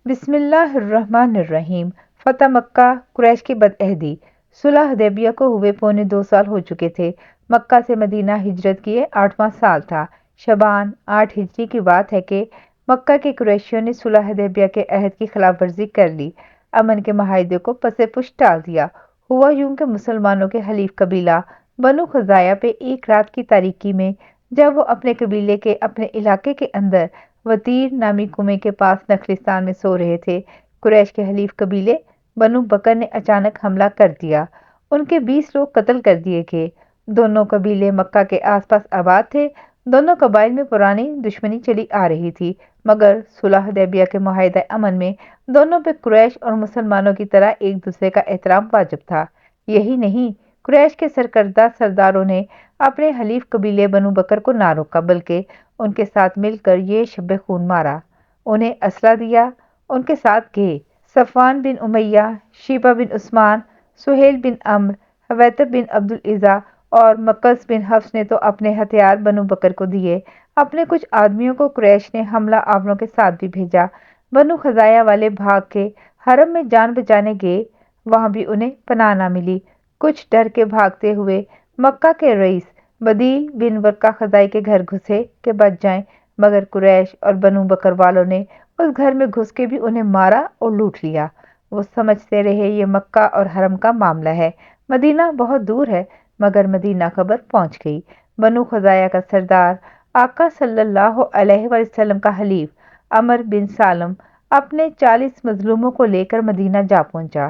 بسم اللہ الرحمن الرحیم۔ فتح مکہ، قریش کی بدعہدی۔ صلح حدیبیہ کو ہوئے پونے 2 سال ہو چکے تھے۔ مکہ سے مدینہ ہجرت کیے 8واں سال تھا۔ شعبان 8 ہجری کی بات ہے کہ مکہ کے قریشیوں نے صلح حدیبیہ کے عہد کی خلاف ورزی کر لی، امن کے معاہدے کو پس پش ڈال دیا۔ ہوا یوں کہ مسلمانوں کے حلیف قبیلہ بنو خزاعہ پہ ایک رات کی تاریکی میں جب وہ اپنے قبیلے کے اپنے علاقے کے اندر وطیر نامی کنویں کے پاس نخلستان میں سو رہے تھے، قریش کے حلیف قبیلے بنو بکر نے اچانک حملہ کر دیا۔ ان کے 20 لوگ قتل کر دیے گئے۔ دونوں قبیلے مکہ کے آس پاس آباد تھے۔ دونوں قبائل میں پرانی دشمنی چلی آ رہی تھی، مگر صلح حدیبیہ کے معاہدہ امن میں دونوں پہ قریش اور مسلمانوں کی طرح ایک دوسرے کا احترام واجب تھا۔ یہی نہیں، قریش کے سرکردہ سرداروں نے اپنے حلیف قبیلے بنو بکر کو نہ روکا، بلکہ ان کے ساتھ مل کر یہ شب خون مارا، انہیں اسلحہ دیا، ان کے ساتھ گئے۔ صفوان بن امیہ، شیبہ بن عثمان، سہیل بن عمرو، حویطب بن عبد العزیٰ اور مقص بن حفص نے تو اپنے ہتھیار بنو بکر کو دیے۔ اپنے کچھ آدمیوں کو قریش نے حملہ آوروں کے ساتھ بھی بھیجا۔ بنو خزاعہ والے بھاگ کے حرم میں جان بچانے گئے، وہاں بھی انہیں پناہ نہ ملی۔ کچھ ڈر کے بھاگتے ہوئے مکہ کے رئیس بدیل بن ورقہ خزاعی کے گھر گھسے کہ بچ جائیں، مگر قریش اور بنو بکر والوں نے اس گھر میں گھس کے بھی انہیں مارا اور لوٹ لیا۔ وہ سمجھتے رہے یہ مکہ اور حرم کا معاملہ ہے، مدینہ بہت دور ہے، مگر مدینہ خبر پہنچ گئی۔ بنو خزاعہ کا سردار، آقا صلی اللہ علیہ وسلم کا حلیف عمر بن سالم اپنے 40 مظلوموں کو لے کر مدینہ جا پہنچا۔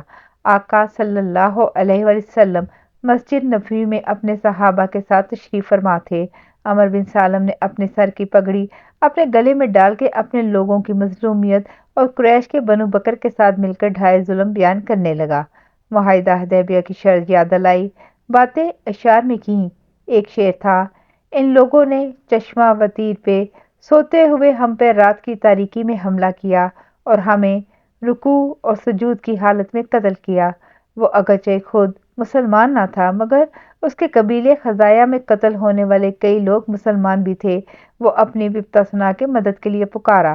آقا صلی اللہ علیہ وسلم مسجد نبوی میں اپنے صحابہ کے ساتھ تشریف فرما تھے۔ عمر بن سالم نے اپنے سر کی پگڑی اپنے گلے میں ڈال کے اپنے لوگوں کی مظلومیت اور قریش کے بنو بکر کے ساتھ مل کر ڈھائے ظلم بیان کرنے لگا۔ معاہدہ حدیبیہ کی شرط یاد دلائی، باتیں اشعار میں کیں۔ ایک شعر تھا: ان لوگوں نے چشمہ وطیر پہ سوتے ہوئے ہم پہ رات کی تاریکی میں حملہ کیا اور ہمیں رکوع اور سجود کی حالت میں قتل کیا۔ وہ اگرچہ خود مسلمان نہ تھا، مگر اس کے قبیلے خزاعہ میں قتل ہونے والے کئی لوگ مسلمان بھی تھے۔ وہ اپنی وپتا سنا کے مدد کے لیے پکارا۔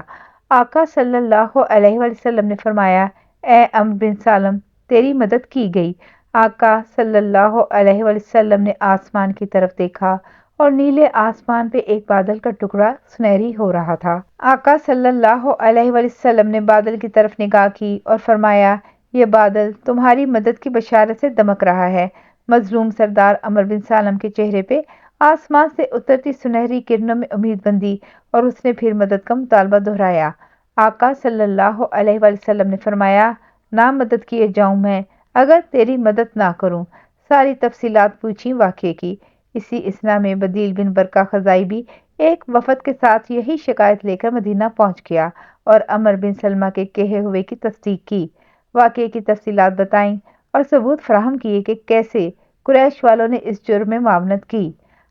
آقا صلی اللہ علیہ وسلم نے فرمایا: اے عمرو بن سالم، تیری مدد کی گئی۔ آقا صلی اللہ علیہ وسلم نے آسمان کی طرف دیکھا اور نیلے آسمان پہ ایک بادل کا ٹکڑا سنہری ہو رہا تھا۔ آقا صلی اللہ علیہ وسلم نے بادل کی طرف نگاہ کی اور فرمایا: یہ بادل تمہاری مدد کی بشارت سے دمک رہا ہے۔ مظلوم سردار عمر بن سالم کے چہرے پہ آسمان سے اترتی سنہری کرنوں میں امید بندی، اور اس نے پھر مدد کا مطالبہ دہرایا۔ آقا صلی اللہ علیہ وسلم نے فرمایا: نہ مدد کیے جاؤں میں اگر تیری مدد نہ کروں۔ ساری تفصیلات پوچھی واقعے کی۔ اسی اثنا میں بدیل بن برقہ خزاعی بھی ایک وفد کے ساتھ یہی شکایت لے کر مدینہ پہنچ گیا اور عمر بن سلمہ کے کہے ہوئے کی تصدیق کی۔ واقعے کی تفصیلات بتائیں اور ثبوت فراہم کیے کہ کیسے قریش والوں نے اس جرم میں معاونت کی۔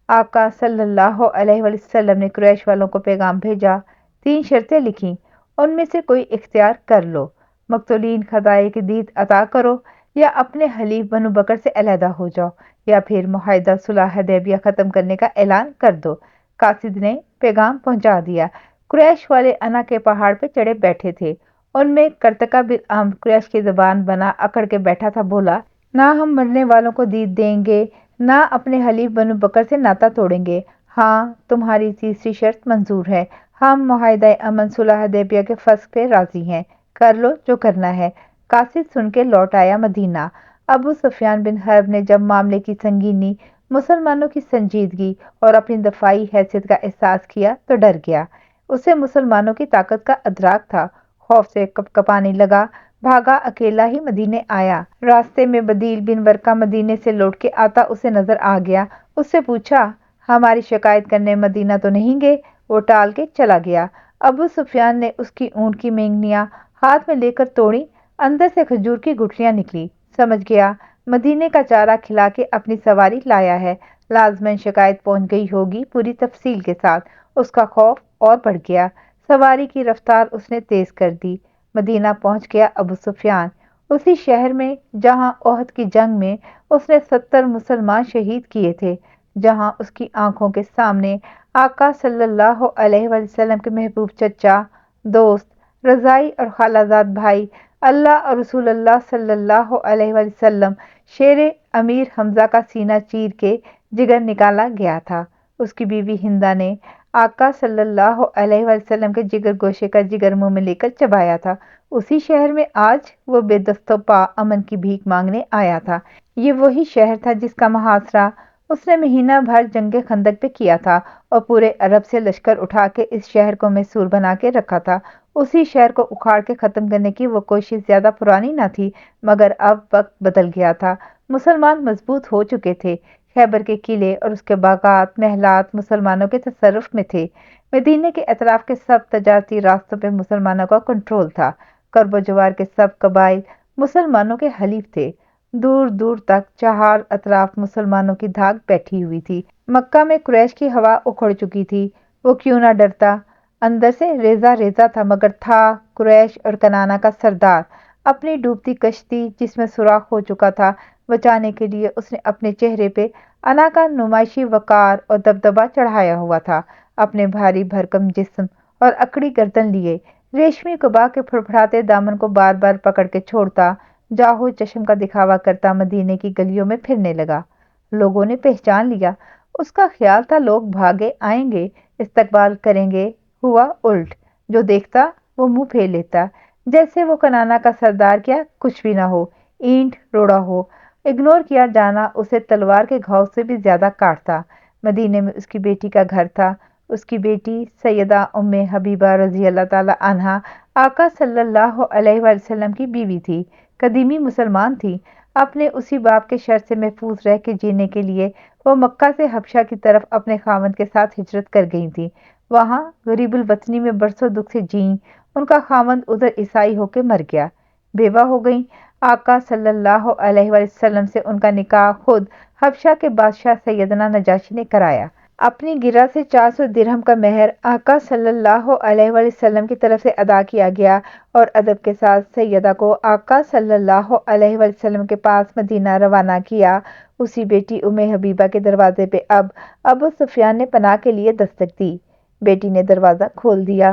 آقا صلی اللہ علیہ وسلم نے قریش والوں کو پیغام بھیجا، 3 شرطیں لکھیں، ان میں سے کوئی اختیار کر لو۔ مقتولین خزاعہ کی دید عطا کرو، یا اپنے حلیف بنو بکر سے علیحدہ ہو جاؤ، یا پھر معاہدہ صلح حدیبیہ ختم کرنے کا اعلان کر دو۔ قاصد نے پیغام پہنچا دیا۔ قریش والے انا کے پہاڑ پہ چڑھے بیٹھے تھے۔ ان میں کرتکہ بن عمرو قریش کی زبان بنا اکڑ کے بیٹھا تھا، بولا: نہ ہم مرنے والوں کو دید دیں گے، نہ اپنے حلیف بنو بکر سے ناطہ توڑیں گے۔ ہاں، تمہاری تیسری شرط منظور ہے، ہم معاہدہ امن صلح حدیبیہ کے فسخ پہ راضی ہیں، کر لو جو کرنا ہے۔ قاصد سن کے لوٹ آیا مدینہ۔ ابو سفیان بن حرب نے جب معاملے کی سنگینی، مسلمانوں کی سنجیدگی اور اپنی دفاعی حیثیت کا احساس کیا تو ڈر گیا۔ اسے مسلمانوں کی طاقت کا ادراک تھا، خوف سے کپ کپانے لگا، بھاگا اکیلا ہی مدینے آیا۔ راستے میں بدیل بن ورقہ مدینے سے لوٹ کے آتا اسے نظر آ گیا۔ اس سے پوچھا: ہماری شکایت کرنے مدینہ تو نہیں گئے؟ وہ ٹال کے چلا گیا۔ ابو سفیان نے اس کی اونٹ کی مینگنیاں ہاتھ میں لے کر توڑی، اندر سے کھجور کی گٹھلیاں نکلی۔ سمجھ گیا مدینے کا چارہ کھلا کے اپنی سواری لایا ہے، لازماً شکایت پہنچ گئی ہوگی پوری تفصیل کے ساتھ۔ اس کا خوف اور بڑھ گیا، سواری کی رفتار اس نے تیز کر دی۔ مدینہ پہنچ گیا ابو سفیان، اسی شہر میں جہاں احد کی جنگ میں اس نے 70 مسلمان شہید کیے تھے، جہاں اس کی آنکھوں کے سامنے آقا صلی اللہ علیہ وسلم کے محبوب چچا، دوست، رضائی اور خالہ زاد بھائی اللہ اور رسول اللہ صلی اللہ علیہ وسلم شیر امیر حمزہ کا سینہ چیر کے جگر نکالا گیا تھا۔ اس کی بیوی ہندا نے آقا صلی اللہ علیہ وسلم کے جگر گوشے کا جگر منہ میں لے کر چبایا تھا۔ اسی شہر میں آج وہ بے دست و پا امن کی بھیک مانگنے آیا تھا۔ یہ وہی شہر تھا جس کا محاصرہ اس نے مہینہ بھر جنگ خندق پہ کیا تھا اور پورے عرب سے لشکر اٹھا کے اس شہر کو محصور بنا کے رکھا تھا۔ اسی شہر کو اکھاڑ کے ختم کرنے کی وہ کوشش زیادہ پرانی نہ تھی، مگر اب وقت بدل گیا تھا۔ مسلمان مضبوط ہو چکے تھے۔ خیبر کے قلعے اور اس کے باغات محلات مسلمانوں کے تصرف میں تھے۔ مدینے کے اطراف کے سب تجارتی راستوں پہ مسلمانوں کا کنٹرول تھا۔ قرب و جوار کے سب قبائل مسلمانوں کے حلیف تھے۔ دور دور تک چہار اطراف مسلمانوں کی دھاک بیٹھی ہوئی تھی۔ مکہ میں قریش کی ہوا اکھڑ چکی تھی۔ وہ کیوں نہ ڈرتا؟ اندر سے ریزہ ریزہ تھا، مگر تھا قریش اور کنانا کا سردار۔ اپنی ڈوبتی کشتی جس میں سوراخ ہو چکا تھا بچانے کے لیے اس نے اپنے چہرے پہ انا کا نمائشی وقار اور دبدبہ چڑھایا ہوا تھا۔ اپنے بھاری بھرکم جسم اور اکڑی گردن لیے ریشمی قبا کے پھڑپھڑاتے دامن کو بار بار پکڑ کے چھوڑتا، جاہو چشم کا دکھاوا کرتا مدینے کی گلیوں میں پھرنے لگا۔ لوگوں نے پہچان لیا۔ اس کا خیال تھا لوگ بھاگے آئیں گے، استقبال کریں گے، ہوا الٹ۔ جو دیکھتا وہ منہ پھیر لیتا، جیسے وہ کنانا کا سردار کیا کچھ بھی نہ ہو، اینٹ روڑا ہو۔ اگنور کیا جانا اسے تلوار کے گھاؤ سے بھی زیادہ کاٹتا۔ مدینے میں اس کی بیٹی کا گھر تھا۔ اس کی بیٹی سیدہ ام حبیبہ رضی اللہ تعالی عنہا آقا صلی اللہ علیہ وسلم کی بیوی تھی۔ قدیمی مسلمان تھی۔ اپنے اسی باپ کے شر سے محفوظ رہ کے جینے کے لیے وہ مکہ سے حبشہ کی طرف اپنے خاوند کے ساتھ ہجرت کر گئی تھی۔ وہاں غریب الوطنی میں برسوں دکھ سے جیں۔ ان کا خاوند ادھر عیسائی ہو کے مر گیا۔ بیوہ ہو گئیں۔ آقا صلی اللہ علیہ وسلم سے ان کا نکاح خود حبشہ کے بادشاہ سیدنا نجاشی نے کرایا۔ اپنی گرہ سے 400 درہم کا مہر آقا صلی اللہ علیہ وسلم کی طرف سے ادا کیا گیا اور ادب کے ساتھ سیدہ کو آقا صلی اللہ علیہ وسلم کے پاس مدینہ روانہ کیا۔ اسی بیٹی ام حبیبہ کے دروازے پہ اب ابو سفیان نے پناہ کے لیے دستک دی۔ بیٹی نے دروازہ کھول دیا۔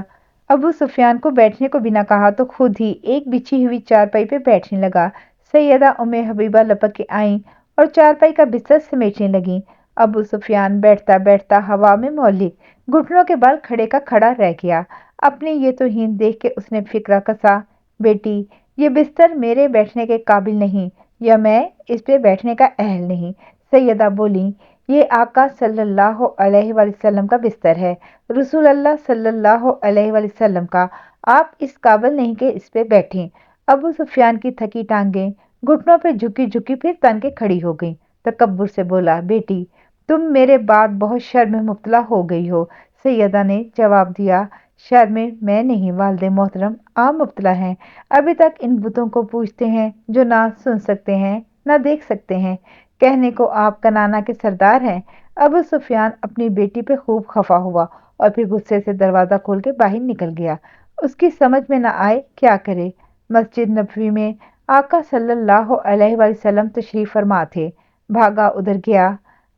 ابو سفیان کو بیٹھنے کو بنا کہا تو خود ہی ایک بچھی ہوئی چارپائی پہ بیٹھنے لگا۔ سیدہ ام حبیبہ لپک کے آئیں اور چارپائی کا بستر سمیٹنے لگیں۔ ابو سفیان بیٹھتا بیٹھتا ہوا میں مولک گھٹنوں کے بال کھڑے کا کھڑا رہ گیا۔ اپنی یہ توہین دیکھ کے اس نے فکرہ کسا، بیٹی یہ بستر میرے بیٹھنے کے قابل نہیں، یا میں اس پہ بیٹھنے کا اہل نہیں۔ سیدہ بولیں، یہ آقا صلی اللہ علیہ وسلم کا بستر ہے، رسول اللہ صلی اللہ علیہ وسلم کا، آپ اس قابل نہیں کہ اس پہ بیٹھیں۔ ابو سفیان کی تھکی ٹانگیں گھٹنوں پہ جھکی جھکی پھر تن کے کھڑی ہو گئیں۔ تکبر سے بولا، بیٹی تم میرے بعد بہت شر میں مبتلا ہو گئی ہو۔ سیدہ نے جواب دیا، شر میں نہیں والد محترم، آپ مبتلا ہیں۔ ابھی تک ان بتوں کو پوجتے ہیں جو نہ سن سکتے ہیں نہ دیکھ سکتے ہیں۔ کہنے کو آپ کنانا کے سردار ہیں۔ ابو سفیان اپنی بیٹی پہ خوب خفا ہوا اور پھر غصے سے دروازہ کھول کے باہر نکل گیا۔ اس کی سمجھ میں نہ آئے کیا کرے۔ مسجد نبوی میں آقا صلی اللہ علیہ وسلم تشریف فرما تھے۔ بھاگا ادھر گیا۔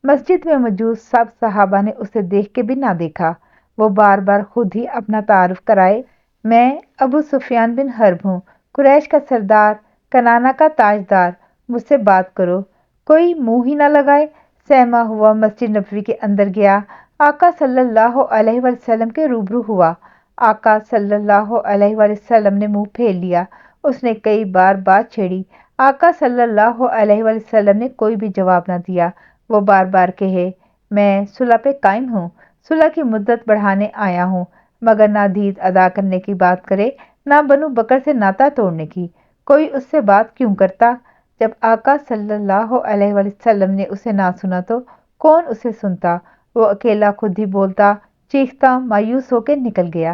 مسجد میں موجود سب صحابہ نے اسے دیکھ کے بھی نہ دیکھا۔ وہ بار بار خود ہی اپنا تعارف کرائے، میں ابو سفیان بن حرب ہوں، قریش کا سردار، کنانا کا تاجدار، مجھ سے بات کرو۔ کوئی منہ ہی نہ لگائے۔ سہما ہوا مسجد نبوی کے اندر گیا۔ آقا صلی اللہ علیہ وسلم کے روبرو ہوا۔ آقا صلی اللہ علیہ وسلم نے منہ پھیر لیا۔ اس نے کئی بار بات چھیڑی۔ آقا صلی اللہ علیہ وسلم نے کوئی بھی جواب نہ دیا۔ وہ بار بار کہے، میں صلح پہ قائم ہوں، صلح کی مدت بڑھانے آیا ہوں، مگر نہ دید ادا کرنے کی بات کرے نہ بنو بکر سے ناطہ توڑنے کی۔ کوئی اس سے بات کیوں کرتا؟ جب آقا صلی اللہ علیہ وسلم نے اسے نہ سنا تو کون اسے سنتا؟ وہ اکیلا خود ہی بولتا چیختا مایوس ہو کے نکل گیا۔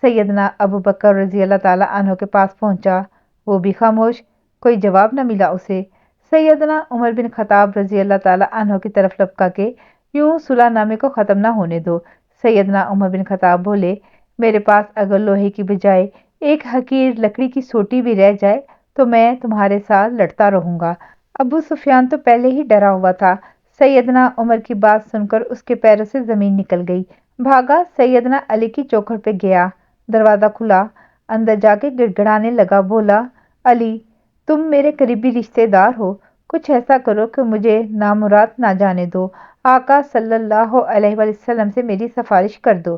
سیدنا ابو بکر رضی اللہ تعالیٰ عنہ کے پاس پہنچا، وہ بھی خاموش، کوئی جواب نہ ملا اسے۔ سیدنا عمر بن خطاب رضی اللہ تعالیٰ عنہ کی طرف لپکا کے، یوں صلح نامے کو ختم نہ ہونے دو۔ سیدنا عمر بن خطاب بولے، میرے پاس اگر لوہے کی بجائے ایک حقیر لکڑی کی سوٹی بھی رہ جائے تو میں تمہارے ساتھ لڑتا رہوں گا۔ ابو سفیان تو پہلے ہی ڈرا ہوا تھا۔ سیدنا عمر کی بات سن کر اس کے پیروں سے زمین نکل گئی۔ بھاگا سیدنا علی کی چوکھٹ پہ گیا۔ دروازہ کھلا۔ اندر جا کے گڑگڑانے لگا، بولا، علی تم میرے قریبی رشتے دار ہو، کچھ ایسا کرو کہ مجھے نامراد نہ جانے دو، آقا صلی اللہ علیہ وسلم سے میری سفارش کر دو۔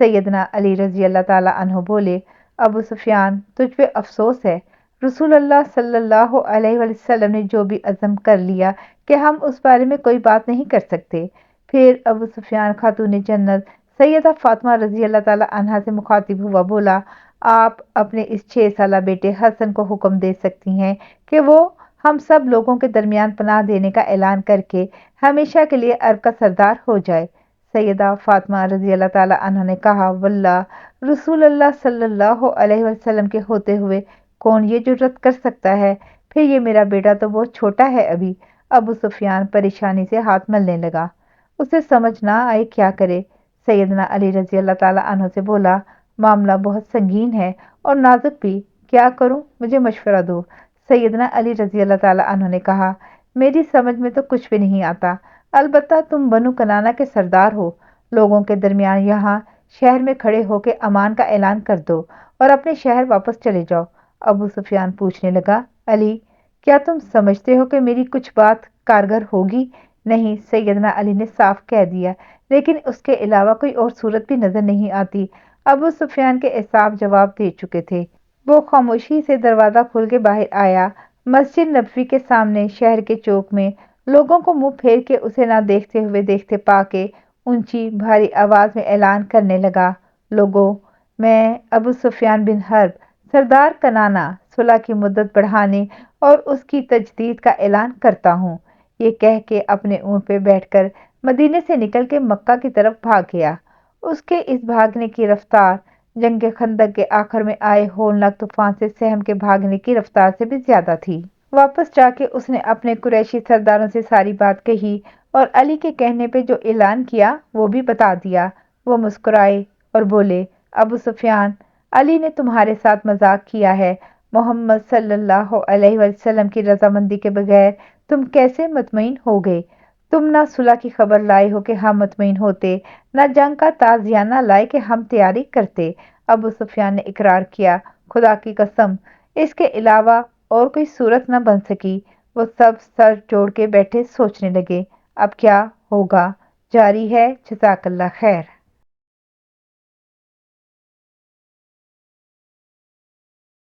سیدنا علی رضی اللہ تعالیٰ عنہ بولے، ابو سفیان تجھ پہ افسوس ہے، رسول اللہ صلی اللہ علیہ وسلم نے جو بھی عزم کر لیا کہ ہم اس بارے میں کوئی بات نہیں کر سکتے۔ پھر ابو سفیان خاتون جنت سیدہ فاطمہ رضی اللہ تعالیٰ عنہا سے مخاطب ہوا، بولا، آپ اپنے اس 6 سالہ بیٹے حسن کو حکم دے سکتی ہیں کہ وہ ہم سب لوگوں کے درمیان پناہ دینے کا اعلان کر کے ہمیشہ کے لیے عرب کا سردار ہو جائے۔ سیدہ فاطمہ رضی اللہ تعالیٰ عنہ نے کہا، واللہ رسول اللہ صلی اللہ علیہ وسلم کے ہوتے ہوئے کون یہ جرت کر سکتا ہے؟ پھر یہ میرا بیٹا تو بہت چھوٹا ہے ابھی۔ ابو سفیان پریشانی سے ہاتھ ملنے لگا، اسے سمجھ نہ آئے کیا کرے۔ سیدنا علی رضی اللہ تعالیٰ عنہ سے بولا، معاملہ بہت سنگین ہے اور نازک بھی، کیا کروں؟ مجھے مشورہ دو۔ سیدنا علی رضی اللہ تعالیٰ عنہ نے کہا، میری سمجھ میں تو کچھ بھی نہیں آتا، البتہ تم بنو کنانہ کے سردار ہو، لوگوں کے درمیان یہاں شہر میں کھڑے ہو کے امان کا اعلان کر دو اور اپنے شہر واپس چلے جاؤ۔ ابو سفیان پوچھنے لگا، علی کیا تم سمجھتے ہو کہ میری کچھ بات کارگر ہوگی؟ نہیں، سیدنا علی نے صاف کہہ دیا، لیکن اس کے علاوہ کوئی اور صورت بھی نظر نہیں آتی۔ ابو سفیان کے اعصاب جواب دے چکے تھے۔ وہ خاموشی سے دروازہ کھول کے باہر آیا، مسجد نبوی کے سامنے شہر کے چوک میں لوگوں کو منہ پھیر کے اسے نہ دیکھتے ہوئے دیکھتے پا کے اونچی بھاری آواز میں اعلان کرنے لگا، لوگو، میں ابو سفیان بن حرب سردار کنانہ صلح کی مدت بڑھانے اور اس کی تجدید کا اعلان کرتا ہوں۔ یہ کہہ کے اپنے اونٹ پہ بیٹھ کر مدینے سے نکل کے مکہ کی طرف بھاگ گیا۔ اس کے اس بھاگنے کی رفتار جنگ خندق کے آخر میں آئے ہولناک طوفان سے سہم کے بھاگنے کی رفتار سے بھی زیادہ تھی۔ واپس جا کے اس نے اپنے قریشی سرداروں سے ساری بات کہی اور علی کے کہنے پہ جو اعلان کیا وہ بھی بتا دیا۔ وہ مسکرائے اور بولے، ابو سفیان، علی نے تمہارے ساتھ مذاق کیا ہے، محمد صلی اللہ علیہ وسلم کی رضامندی کے بغیر تم کیسے مطمئن ہو گئے؟ تم نہ صلح کی خبر لائے ہو کہ ہم مطمئن ہوتے، نہ جنگ کا تعزیانہ لائے کہ ہم تیاری کرتے۔ ابو سفیان نے اقرار کیا، خدا کی قسم اس کے علاوہ اور کوئی صورت نہ بن سکی۔ وہ سب سر جوڑ کے بیٹھے سوچنے لگے، اب کیا ہوگا؟ جاری ہے، جزاک اللہ خیر۔